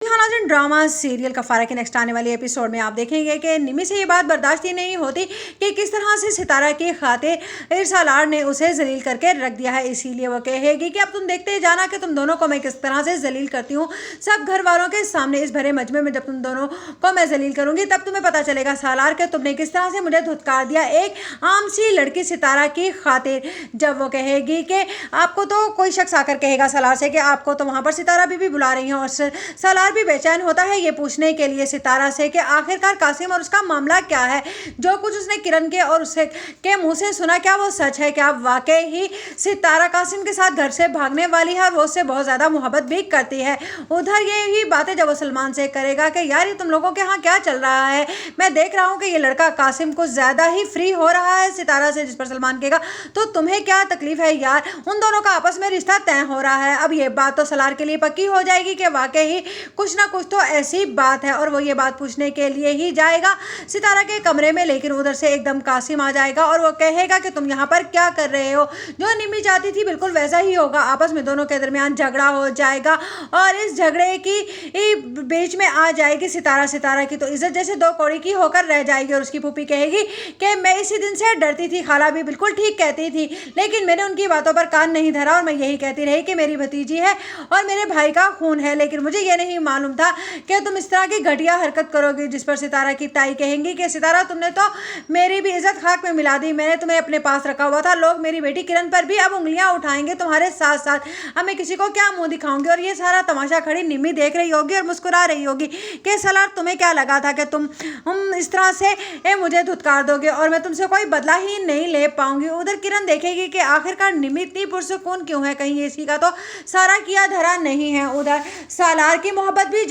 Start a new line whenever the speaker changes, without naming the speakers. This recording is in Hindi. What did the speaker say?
हाँ नाज़रीन, ड्रामा सीरियल कफारा के नेक्स्ट आने वाले एपिसोड में आप देखेंगे कि निमी से ये बात बर्दाश्त ही नहीं होती कि किस तरह से सितारा की खातिर सालार ने उसे जलील करके रख दिया है। इसीलिए वो कहेगी कि अब तुम देखते ही जाना कि तुम दोनों को मैं किस तरह से जलील करती हूँ सब घर वालों के सामने इस भरे मजमे में। जब तुम दोनों को मैं जलील करूंगी तब तुम्हें पता चलेगा सालार के तुमने किस तरह से मुझे धुतकार दिया एक आम सी लड़की सितारा की खातिर। जब वो कहेगी कि आपको तो कोई शख्स आकर कहेगा सालार से कि आपको तो वहाँ पर सितारा भी बुला रही हैं, और सालार भी बेचैन होता है ये पूछने के लिए सितारा से कि आखिरकार कासिम और उसका मामला क्या है। जो कुछ उसने किरण के और उसके के मुंह से सुना क्या वो सच है? क्या वाकई ही सितारा कासिम के साथ घर से भागने वाली है और वो उससे बहुत ज़्यादा मोहब्बत भी करती है? उधर ये ही बातें जब वो सलमान से करेगा कि यार ये तुम लोगों के यहाँ क्या चल रहा है, मैं देख रहा हूँ कि ये लड़का कासिम कुछ ज़्यादा ही फ्री हो रहा है सितारा से। जिस पर सलमान कहेगा तो तुम्हें क्या तकलीफ है यार, उन दोनों का आपस में रिश्ता तय हो रहा है। अब ये बात तो सालार के लिए पक्की हो जाएगी कि वाकई ही कुछ ना कुछ तो ऐसी बात है, और वो ये बात पूछने के लिए ही जाएगा सितारा के कमरे में। लेकिन उधर से एकदम कासिम आ जाएगा और वो कहेगा कि तुम यहाँ पर क्या कर रहे हो। जो निमी चाहती थी बिल्कुल वैसा ही होगा, आपस में दोनों के दरमियान झगड़ा हो जाएगा और इस झगड़े की बीच में आ जाएगी सितारा की तो इज्जत जैसे दो कौड़ी की होकर रह जाएगी। और उसकी फूफी कहेगी कि मैं इसी दिन से डरती थी, खाला भी बिल्कुल ठीक कहती थी, लेकिन मैंने उनकी बातों पर कान नहीं धरा और मैं यही कहती रही कि मेरी भतीजी है और मेरे भाई का खून है। लेकिन मुझे ये नहीं मालूम था कि तुम इस तरह की घटिया हरकत करोगी। जिस पर सितारा की ताई कहेंगी कि सितारा तुमने तो मेरी भी इज्जत खाक में मिला दी, मैंने तुम्हें अपने पास रखा हुआ था, लोग मेरी बेटी किरण पर भी अब उंगलियां उठाएंगे तुम्हारे साथ साथ, अब मैं किसी को क्या मुंह दिखाऊंगी। और ये सारा तमाशा खड़ी निमी देख रही होगी और मुस्कुरा रही होगी कि सालार तुम्हें क्या लगा था कि तुम इस तरह से मुझे धुतकार दोगे और मैं तुमसे कोई बदला ही नहीं ले पाऊंगी। उधर किरण देखेगी कि आखिरकार निमी इतनी पुरसुकून क्यों है, कहीं इसी का तो सारा किया धरा नहीं है। उधर सालार की मोहब्बत भी